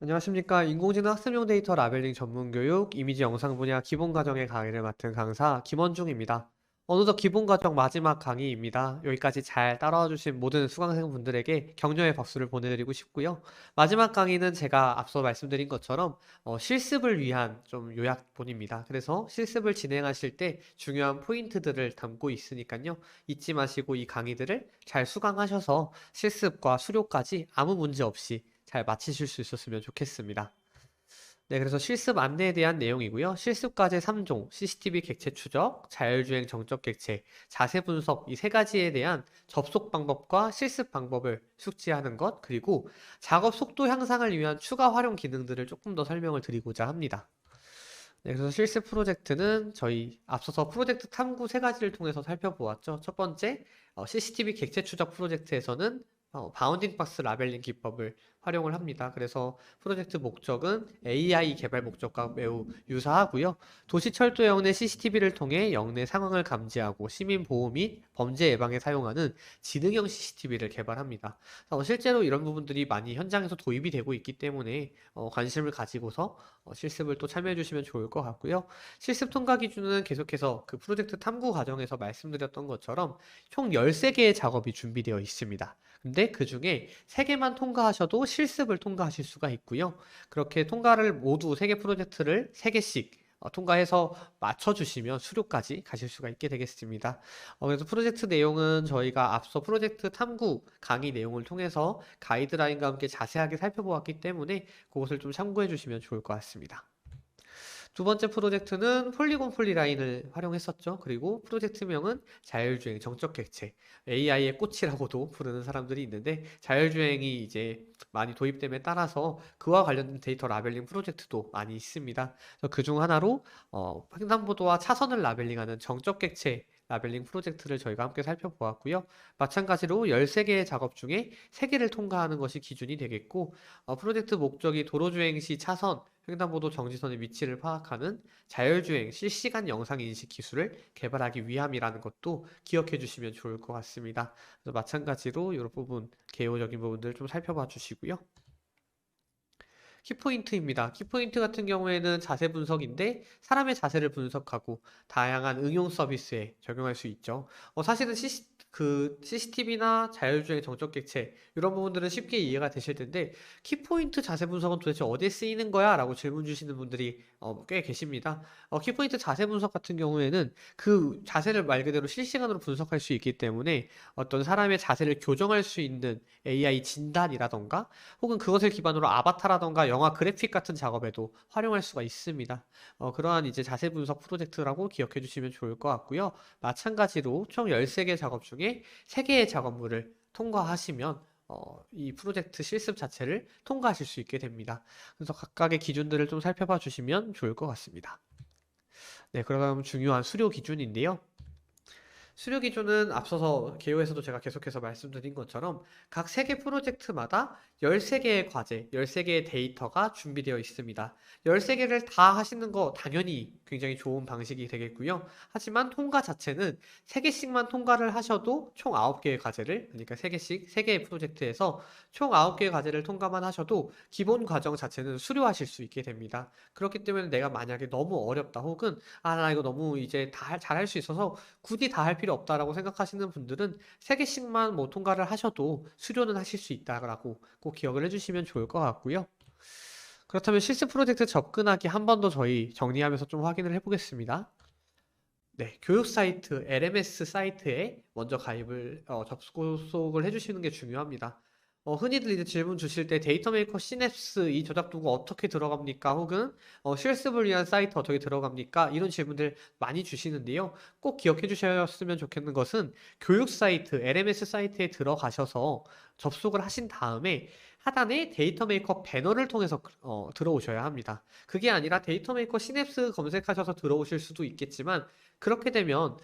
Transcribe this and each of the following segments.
안녕하십니까. 인공지능 학습용 데이터 라벨링 전문 교육, 이미지 영상 분야 기본 과정의 강의를 맡은 강사 김원중입니다. 어느덧 기본 과정 마지막 강의입니다. 여기까지 잘 따라와 주신 모든 수강생분들에게 격려의 박수를 보내드리고 싶고요. 마지막 강의는 제가 앞서 말씀드린 것처럼 실습을 위한 좀 요약본입니다. 그래서 실습을 진행하실 때 중요한 포인트들을 담고 있으니까요. 잊지 마시고 이 강의들을 잘 수강하셔서 실습과 수료까지 아무 문제 없이 잘 마치실 수 있었으면 좋겠습니다. 네, 그래서 실습 안내에 대한 내용이고요. 실습 과제 3종, CCTV 객체 추적, 자율주행 정적 객체, 자세 분석 이 세 가지에 대한 접속 방법과 실습 방법을 숙지하는 것, 그리고 작업 속도 향상을 위한 추가 활용 기능들을 조금 더 설명을 드리고자 합니다. 네, 그래서 실습 프로젝트는 저희 앞서서 프로젝트 탐구 세 가지를 통해서 살펴보았죠. 첫 번째, CCTV 객체 추적 프로젝트에서는 바운딩 박스 라벨링 기법을 활용을 합니다. 그래서 프로젝트 목적은 AI 개발 목적과 매우 유사하고요. 도시철도 영내 CCTV를 통해 영내 상황을 감지하고 시민 보호 및 범죄 예방에 사용하는 지능형 CCTV를 개발합니다. 실제로 이런 부분들이 많이 현장에서 도입이 되고 있기 때문에 관심을 가지고서 실습을 또 참여해 주시면 좋을 것 같고요. 실습 통과 기준은 계속해서 그 프로젝트 탐구 과정에서 말씀드렸던 것처럼 총 13개의 작업이 준비되어 있습니다. 근데 그 중에 3개만 통과하셔도 실습을 통과하실 수가 있고요. 그렇게 통과를 모두 3개 프로젝트를 3개씩 통과해서 맞춰주시면 수료까지 가실 수가 있게 되겠습니다. 그래서 프로젝트 내용은 저희가 앞서 프로젝트 탐구 강의 내용을 통해서 가이드라인과 함께 자세하게 살펴보았기 때문에 그것을 좀 참고해 주시면 좋을 것 같습니다. 두 번째 프로젝트는 폴리곤 폴리라인을 활용했었죠. 그리고 프로젝트명은 자율주행 정적 객체, AI의 꽃이라고도 부르는 사람들이 있는데 자율주행이 이제 많이 도입됨에 따라서 그와 관련된 데이터 라벨링 프로젝트도 많이 있습니다. 그 중 하나로 횡단보도와 차선을 라벨링하는 정적 객체 라벨링 프로젝트를 저희가 함께 살펴보았고요. 마찬가지로 13개의 작업 중에 3개를 통과하는 것이 기준이 되겠고 프로젝트 목적이 도로주행 시 차선, 횡단보도 정지선의 위치를 파악하는 자율주행 실시간 영상 인식 기술을 개발하기 위함이라는 것도 기억해 주시면 좋을 것 같습니다. 그래서 마찬가지로 이런 부분, 개요적인 부분들 좀 살펴봐 주시고요. 키포인트입니다. 키포인트 같은 경우에는 자세 분석인데 사람의 자세를 분석하고 다양한 응용 서비스에 적용할 수 있죠. 사실은 CCTV나 자율주행 정적 객체 이런 부분들은 쉽게 이해가 되실 텐데 키포인트 자세 분석은 도대체 어디에 쓰이는 거야? 라고 질문 주시는 분들이 꽤 계십니다. 키포인트 자세 분석 같은 경우에는 그 자세를 말 그대로 실시간으로 분석할 수 있기 때문에 어떤 사람의 자세를 교정할 수 있는 AI 진단이라던가 혹은 그것을 기반으로 아바타라던가 영화 그래픽 같은 작업에도 활용할 수가 있습니다. 그러한 이제 자세 분석 프로젝트라고 기억해 주시면 좋을 것 같고요. 마찬가지로 총 13개 작업 중에 3개의 작업물을 통과하시면 이 프로젝트 실습 자체를 통과하실 수 있게 됩니다. 그래서 각각의 기준들을 좀 살펴봐 주시면 좋을 것 같습니다. 네, 그럼 중요한 수료 기준인데요. 수료 기준은 앞서서 개요에서도 제가 계속해서 말씀드린 것처럼 각 3개 프로젝트마다 13개의 과제, 13개의 데이터가 준비되어 있습니다. 13개를 다 하시는 거 당연히 굉장히 좋은 방식이 되겠고요. 하지만 통과 자체는 3개씩만 통과를 하셔도 총 9개의 과제를, 그러니까 3개씩, 3개의 프로젝트에서 총 9개의 과제를 통과만 하셔도 기본 과정 자체는 수료하실 수 있게 됩니다. 그렇기 때문에 내가 만약에 너무 어렵다 혹은 나 이거 너무 이제 다 잘할 수 있어서 굳이 다 할 필요 없다라고 생각하시는 분들은 3개씩만 뭐 통과를 하셔도 수료는 하실 수 있다라고 꼭 기억을 해주시면 좋을 것 같고요. 그렇다면 실습 프로젝트 접근하기 한 번 더 저희 정리하면서 좀 확인을 해보겠습니다. 네, 교육 사이트, LMS 사이트에 먼저 가입을, 접속을 해주시는 게 중요합니다. 흔히들 이제 질문 주실 때 데이터 메이커 시냅스 이 저작 도구 어떻게 들어갑니까? 혹은 실습을 위한 사이트 어떻게 들어갑니까? 이런 질문들 많이 주시는데요. 꼭 기억해 주셨으면 좋겠는 것은 교육 사이트, LMS 사이트에 들어가셔서 접속을 하신 다음에 하단에 데이터 메이커 배너를 통해서 들어오셔야 합니다. 그게 아니라 데이터 메이커 시냅스 검색하셔서 들어오실 수도 있겠지만 그렇게 되면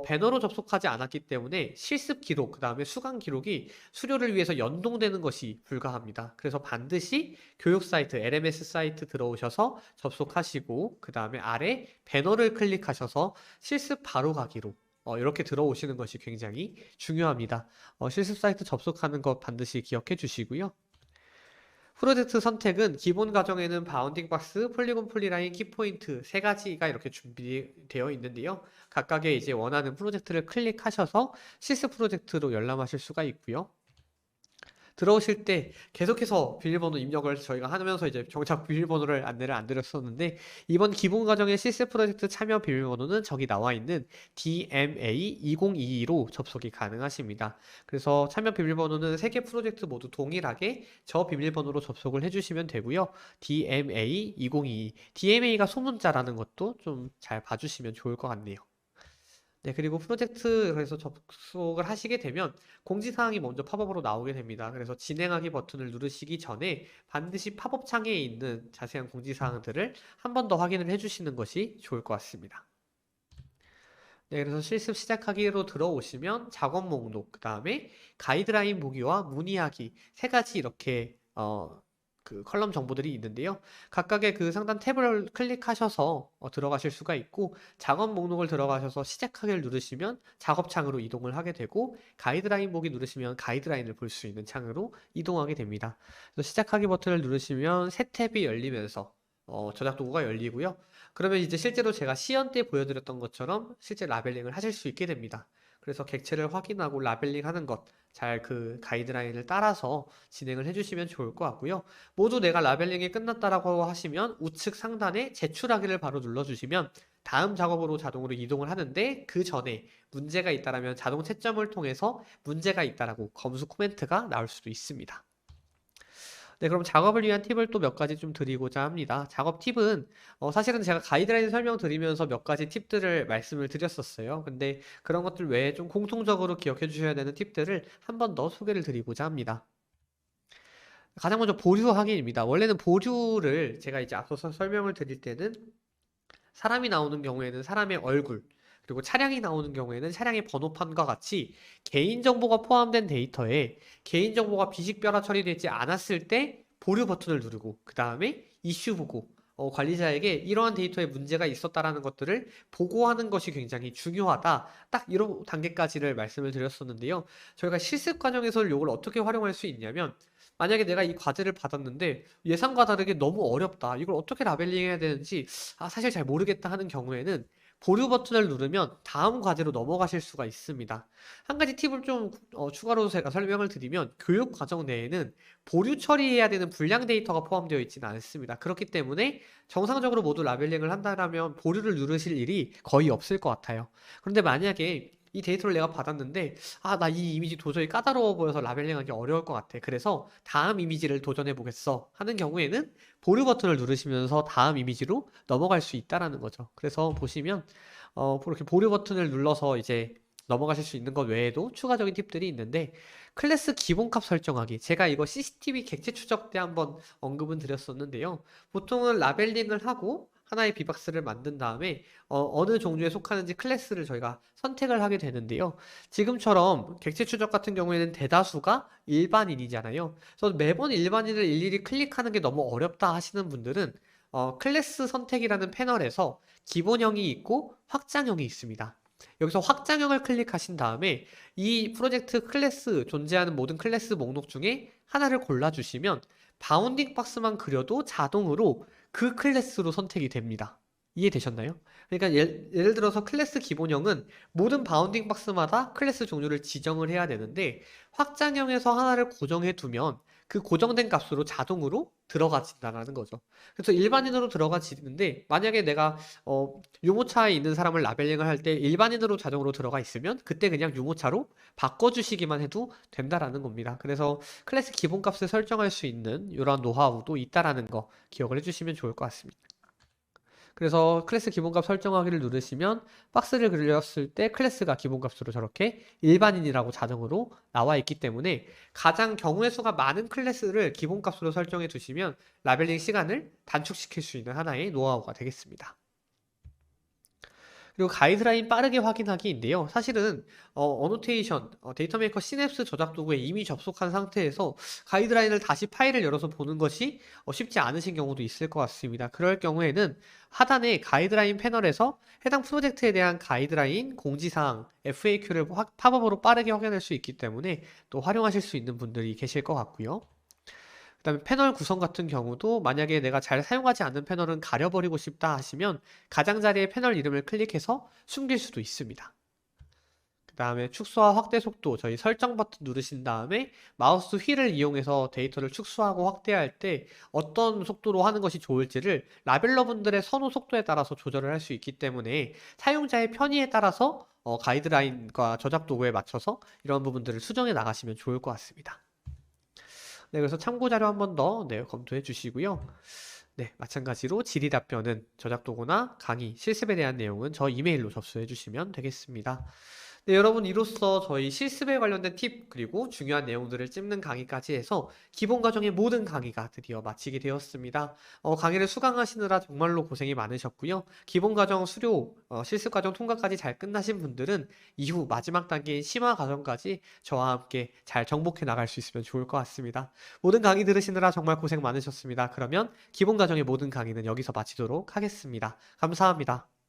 배너로 접속하지 않았기 때문에 실습 기록, 그 다음에 수강 기록이 수료를 위해서 연동되는 것이 불가합니다. 그래서 반드시 교육 사이트, LMS 사이트 들어오셔서 접속하시고 그 다음에 아래 배너를 클릭하셔서 실습 바로 가기로 이렇게 들어오시는 것이 굉장히 중요합니다. 실습 사이트 접속하는 것 반드시 기억해 주시고요. 프로젝트 선택은 기본 과정에는 바운딩 박스, 폴리곤 폴리라인, 키포인트 세 가지가 이렇게 준비되어 있는데요. 각각의 이제 원하는 프로젝트를 클릭하셔서 실습 프로젝트로 열람하실 수가 있고요. 들어오실 때 계속해서 비밀번호 입력을 저희가 하면서 이제 정착 비밀번호를 안내를 안 드렸었는데, 이번 기본 과정의 실습 프로젝트 참여 비밀번호는 저기 나와 있는 DMA2022로 접속이 가능하십니다. 그래서 참여 비밀번호는 3개 프로젝트 모두 동일하게 저 비밀번호로 접속을 해주시면 되고요. DMA2022. DMA가 소문자라는 것도 좀 잘 봐주시면 좋을 것 같네요. 네, 그리고 프로젝트에서 접속을 하시게 되면 공지사항이 먼저 팝업으로 나오게 됩니다. 그래서 진행하기 버튼을 누르시기 전에 반드시 팝업 창에 있는 자세한 공지사항들을 한 번 더 확인을 해주시는 것이 좋을 것 같습니다. 네, 그래서 실습 시작하기로 들어오시면 작업 목록, 그 다음에 가이드라인 보기와 문의하기 세 가지 이렇게 그 컬럼 정보들이 있는데요. 각각의 그 상단 탭을 클릭하셔서 들어가실 수가 있고, 작업 목록을 들어가셔서 시작하기를 누르시면 작업창으로 이동을 하게 되고, 가이드라인 보기 누르시면 가이드라인을 볼 수 있는 창으로 이동하게 됩니다. 그래서 시작하기 버튼을 누르시면 새 탭이 열리면서 저작 도구가 열리고요. 그러면 이제 실제로 제가 시연 때 보여드렸던 것처럼 실제 라벨링을 하실 수 있게 됩니다. 그래서 객체를 확인하고 라벨링 하는 것, 잘 그 가이드라인을 따라서 진행을 해주시면 좋을 것 같고요. 모두 내가 라벨링이 끝났다라고 하시면 우측 상단에 제출하기를 바로 눌러주시면 다음 작업으로 자동으로 이동을 하는데, 그 전에 문제가 있다라면 자동 채점을 통해서 문제가 있다라고 검수 코멘트가 나올 수도 있습니다. 네, 그럼 작업을 위한 팁을 또 몇 가지 좀 드리고자 합니다. 작업 팁은 사실은 제가 가이드라인 설명드리면서 몇 가지 팁들을 말씀을 드렸었어요. 근데 그런 것들 외에 좀 공통적으로 기억해 주셔야 되는 팁들을 한 번 더 소개를 드리고자 합니다. 가장 먼저 보류 확인입니다. 원래는 보류를 제가 이제 앞서서 설명을 드릴 때는 사람이 나오는 경우에는 사람의 얼굴, 그리고 차량이 나오는 경우에는 차량의 번호판과 같이 개인정보가 포함된 데이터에 개인정보가 비식별화 처리되지 않았을 때 보류 버튼을 누르고, 그 다음에 이슈 보고, 관리자에게 이러한 데이터에 문제가 있었다라는 것들을 보고하는 것이 굉장히 중요하다. 딱 이런 단계까지를 말씀을 드렸었는데요. 저희가 실습 과정에서 이걸 어떻게 활용할 수 있냐면, 만약에 내가 이 과제를 받았는데 예상과 다르게 너무 어렵다, 이걸 어떻게 라벨링해야 되는지 사실 잘 모르겠다 하는 경우에는 보류 버튼을 누르면 다음 과제로 넘어가실 수가 있습니다. 한 가지 팁을 좀 추가로 제가 설명을 드리면, 교육 과정 내에는 보류 처리해야 되는 불량 데이터가 포함되어 있지는 않습니다. 그렇기 때문에 정상적으로 모두 라벨링을 한다면 보류를 누르실 일이 거의 없을 것 같아요. 그런데 만약에 이 데이터를 내가 받았는데 나 이 이미지 도저히 까다로워 보여서 라벨링하기 어려울 것 같아, 그래서 다음 이미지를 도전해 보겠어 하는 경우에는 보류 버튼을 누르시면서 다음 이미지로 넘어갈 수 있다라는 거죠. 그래서 보시면 이렇게 보류 버튼을 눌러서 이제 넘어가실 수 있는 것 외에도 추가적인 팁들이 있는데, 클래스 기본값 설정하기, 제가 이거 CCTV 객체 추적 때 한번 언급은 드렸었는데요. 보통은 라벨링을 하고 하나의 비박스를 만든 다음에 어느 종류에 속하는지 클래스를 저희가 선택을 하게 되는데요. 지금처럼 객체 추적 같은 경우에는 대다수가 일반인이잖아요. 그래서 매번 일반인을 일일이 클릭하는 게 너무 어렵다 하시는 분들은 클래스 선택이라는 패널에서 기본형이 있고 확장형이 있습니다. 여기서 확장형을 클릭하신 다음에 이 프로젝트 클래스, 존재하는 모든 클래스 목록 중에 하나를 골라주시면 바운딩 박스만 그려도 자동으로 그 클래스로 선택이 됩니다. 이해되셨나요? 그러니까 예를 들어서 클래스 기본형은 모든 바운딩 박스마다 클래스 종류를 지정을 해야 되는데, 확장형에서 하나를 고정해 두면 그 고정된 값으로 자동으로 들어가진다는 거죠. 그래서 일반인으로 들어가지는데, 만약에 내가 유모차에 있는 사람을 라벨링을 할 때 일반인으로 자동으로 들어가 있으면 그때 그냥 유모차로 바꿔주시기만 해도 된다라는 겁니다. 그래서 클래스 기본값을 설정할 수 있는 이러한 노하우도 있다라는 거 기억을 해주시면 좋을 것 같습니다. 그래서 클래스 기본값 설정하기를 누르시면 박스를 그렸을 때 클래스가 기본값으로 저렇게 일반인이라고 자동으로 나와 있기 때문에 가장 경우의 수가 많은 클래스를 기본값으로 설정해 두시면 라벨링 시간을 단축시킬 수 있는 하나의 노하우가 되겠습니다. 그리고 가이드라인 빠르게 확인하기인데요. 사실은 어노테이션, 데이터 메이커 시냅스 저작 도구에 이미 접속한 상태에서 가이드라인을 다시 파일을 열어서 보는 것이 쉽지 않으신 경우도 있을 것 같습니다. 그럴 경우에는 하단의 가이드라인 패널에서 해당 프로젝트에 대한 가이드라인, 공지사항, FAQ를 팝업으로 빠르게 확인할 수 있기 때문에 또 활용하실 수 있는 분들이 계실 것 같고요. 그다음에 패널 구성 같은 경우도 만약에 내가 잘 사용하지 않는 패널은 가려버리고 싶다 하시면 가장자리에 패널 이름을 클릭해서 숨길 수도 있습니다. 그 다음에 축소와 확대 속도 저희 설정 버튼 누르신 다음에 마우스 휠을 이용해서 데이터를 축소하고 확대할 때 어떤 속도로 하는 것이 좋을지를 라벨러 분들의 선호 속도에 따라서 조절을 할 수 있기 때문에 사용자의 편의에 따라서 가이드라인과 저작 도구에 맞춰서 이런 부분들을 수정해 나가시면 좋을 것 같습니다. 네, 그래서 참고 자료 한 번 더 검토해 주시고요. 네, 마찬가지로 질의 답변은 저작 도구나 강의, 실습에 대한 내용은 저 이메일로 접수해 주시면 되겠습니다. 네, 여러분 이로써 저희 실습에 관련된 팁 그리고 중요한 내용들을 찝는 강의까지 해서 기본 과정의 모든 강의가 드디어 마치게 되었습니다. 강의를 수강하시느라 정말로 고생이 많으셨고요. 기본 과정 수료, 실습 과정 통과까지 잘 끝나신 분들은 이후 마지막 단계인 심화 과정까지 저와 함께 잘 정복해 나갈 수 있으면 좋을 것 같습니다. 모든 강의 들으시느라 정말 고생 많으셨습니다. 그러면 기본 과정의 모든 강의는 여기서 마치도록 하겠습니다. 감사합니다.